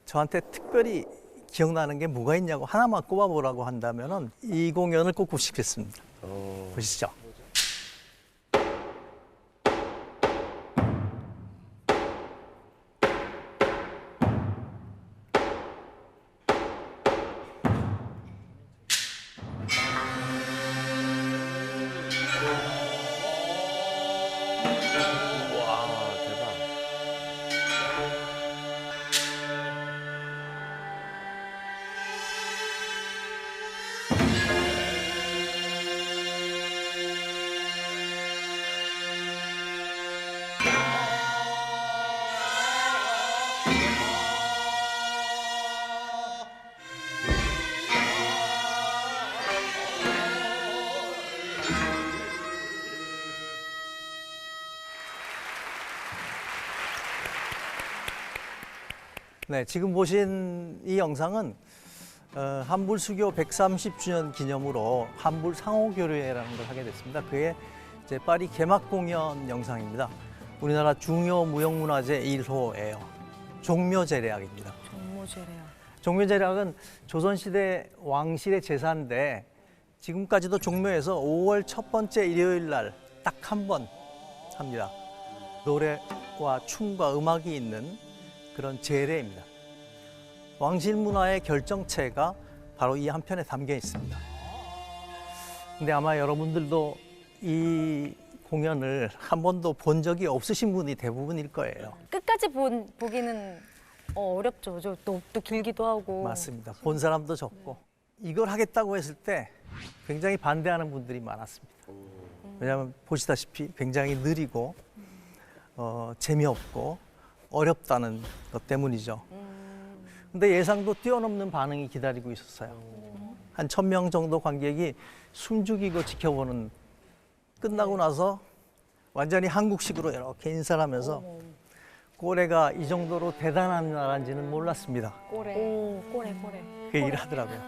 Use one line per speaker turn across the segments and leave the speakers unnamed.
저한테 특별히 기억나는 게 뭐가 있냐고 하나만 꼽아보라고 한다면은 이 공연을 꼭 보시겠습니다. 보시죠.
와, 대박.
네, 지금 보신 이 영상은 한불 수교 130주년 기념으로 한불 상호교류회라는 걸 하게 됐습니다. 그게 이제 파리 개막 공연 영상입니다. 우리나라 중요 무형문화재 1호예요. 종묘제례악입니다.
종묘제례악.
종묘제례악은 조선시대 왕실의 제사인데 지금까지도 종묘에서 5월 첫 번째 일요일 날 딱 한 번 합니다. 노래와 춤과 음악이 있는 그런 제례입니다. 왕실 문화의 결정체가 바로 이 한 편에 담겨 있습니다. 근데 아마 여러분들도 이 공연을 한 번도 본 적이 없으신 분이 대부분일 거예요.
끝까지 보기는 어렵죠. 또 길기도 하고.
맞습니다. 본 사람도 적고. 이걸 하겠다고 했을 때 굉장히 반대하는 분들이 많았습니다. 왜냐하면 보시다시피 굉장히 느리고 재미없고 어렵다는 것 때문이죠. 근데 예상도 뛰어넘는 반응이 기다리고 있었어요. 한 1,000명 정도 관객이 숨죽이고 지켜보는, 끝나고 나서 완전히 한국식으로 이렇게 인사를 하면서 꼬레가 이 정도로 대단한 나라인지는 몰랐습니다.
꼬레. 꼬레.
그 얘기를 하더라고요.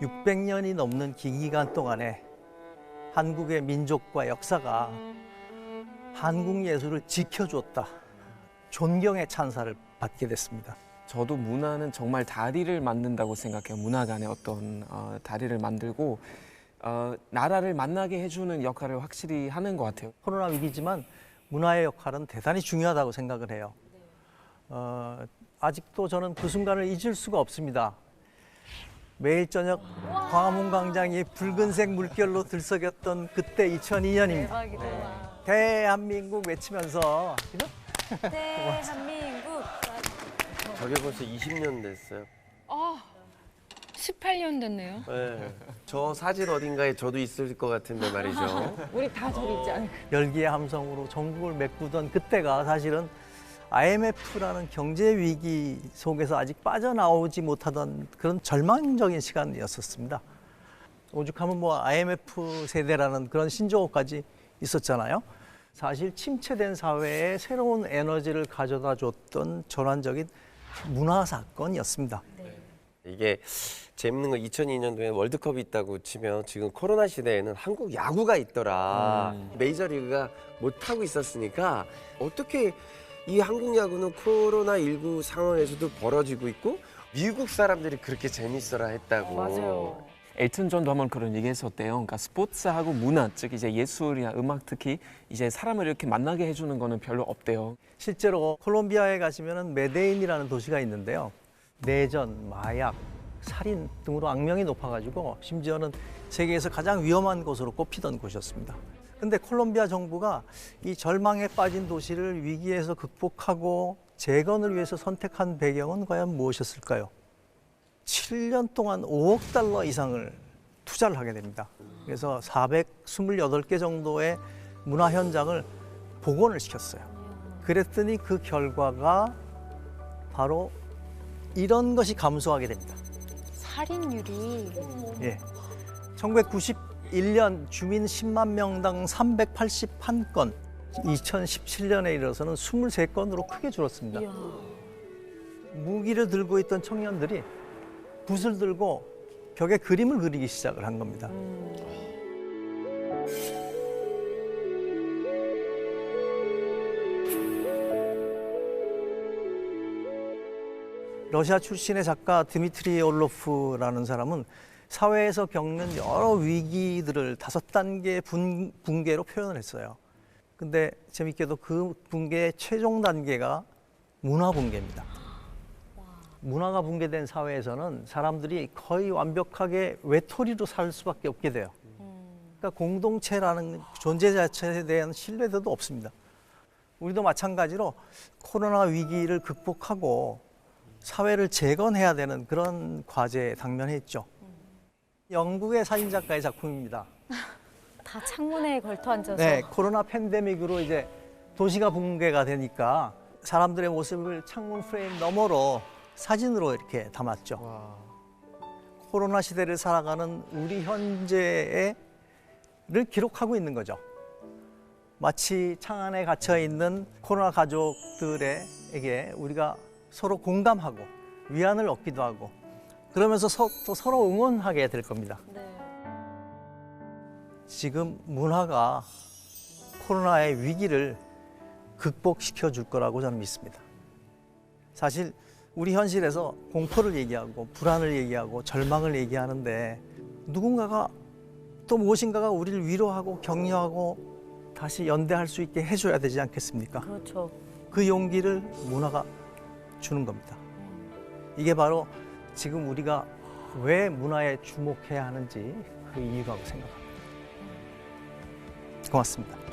600년이 넘는 긴 기간 동안에 한국의 민족과 역사가 한국 예술을 지켜줬다. 존경의 찬사를 받게 됐습니다.
저도 문화는 정말 다리를 만든다고 생각해요. 문화 간의 어떤 다리를 만들고 나라를 만나게 해주는 역할을 확실히 하는 것 같아요.
코로나 위기지만 문화의 역할은 대단히 중요하다고 생각을 해요. 아직도 저는 그 순간을 잊을 수가 없습니다. 매일 저녁 광화문 광장이 붉은색 물결로 들썩였던 그때 2002년입니다.
대박이다.
대한민국 외치면서
대한민국.
저게 벌써 20년 됐어요.
18년 됐네요.
네. 저 사진 어딘가에 저도 있을 것 같은데 말이죠.
우리 다 저기 있지 않을까?
열기의 함성으로 전국을 메꾸던 그때가 사실은 IMF라는 경제 위기 속에서 아직 빠져나오지 못하던 그런 절망적인 시간이었었습니다. 오죽하면 뭐 IMF 세대라는 그런 신조어까지 있었잖아요. 사실 침체된 사회에 새로운 에너지를 가져다 줬던 전환적인 문화 사건이었습니다.
이게 재밌는 건 2002년도에 월드컵이 있다고 치면 지금 코로나 시대에는 한국 야구가 있더라. 메이저리그가 못하고 있었으니까 어떻게 이 한국 야구는 코로나19 상황에서도 벌어지고 있고 미국 사람들이 그렇게 재밌어라 했다고.
맞아요.
엘튼 존도 한번 그런 얘기했었대요. 그러니까 스포츠하고 문화, 즉 이제 예술이나 음악 특히 이제 사람을 이렇게 만나게 해주는 거는 별로 없대요.
실제로 콜롬비아에 가시면 메데인이라는 도시가 있는데요. 내전, 마약, 살인 등으로 악명이 높아가지고 심지어는 세계에서 가장 위험한 곳으로 꼽히던 곳이었습니다. 근데 콜롬비아 정부가 이 절망에 빠진 도시를 위기에서 극복하고 재건을 위해서 선택한 배경은 과연 무엇이었을까요? 7년 동안 5억 달러 이상을 투자를 하게 됩니다. 그래서 428개 정도의 문화 현장을 복원을 시켰어요. 그랬더니 그 결과가 바로 이런 것이 감소하게 됩니다.
살인율이.
예. 1991년 주민 10만 명당 381건, 2017년에 이르러서는 23건으로 크게 줄었습니다.
이야.
무기를 들고 있던 청년들이 붓을 들고 벽에 그림을 그리기 시작을 한 겁니다. 러시아 출신의 작가 드미트리 올로프라는 사람은 사회에서 겪는 여러 위기들을 5단계 붕괴로 표현을 했어요. 근데 재밌게도 그 붕괴의 최종 단계가 문화 붕괴입니다. 문화가 붕괴된 사회에서는 사람들이 거의 완벽하게 외톨이로 살 수밖에 없게 돼요. 그러니까 공동체라는 존재 자체에 대한 신뢰도도 없습니다. 우리도 마찬가지로 코로나 위기를 극복하고 사회를 재건해야 되는 그런 과제에 당면했죠. 영국의 사진작가의 작품입니다.
다 창문에 걸터 앉아서.
네, 코로나 팬데믹으로 이제 도시가 붕괴가 되니까 사람들의 모습을 창문 프레임 너머로 사진으로 이렇게 담았죠.
와.
코로나 시대를 살아가는 우리 현재를 기록하고 있는 거죠. 마치 창 안에 갇혀 있는 코로나 가족들에게 우리가 서로 공감하고 위안을 얻기도 하고 그러면서 또 서로 응원하게 될 겁니다.
네.
지금 문화가 코로나의 위기를 극복시켜 줄 거라고 저는 믿습니다. 사실 우리 현실에서 공포를 얘기하고 불안을 얘기하고 절망을 얘기하는데 누군가가 또 무엇인가가 우리를 위로하고 격려하고 다시 연대할 수 있게 해줘야 되지 않겠습니까?
그렇죠.
그 용기를 문화가 주는 겁니다. 이게 바로 지금 우리가 왜 문화에 주목해야 하는지 그 이유라고 생각합니다. 고맙습니다.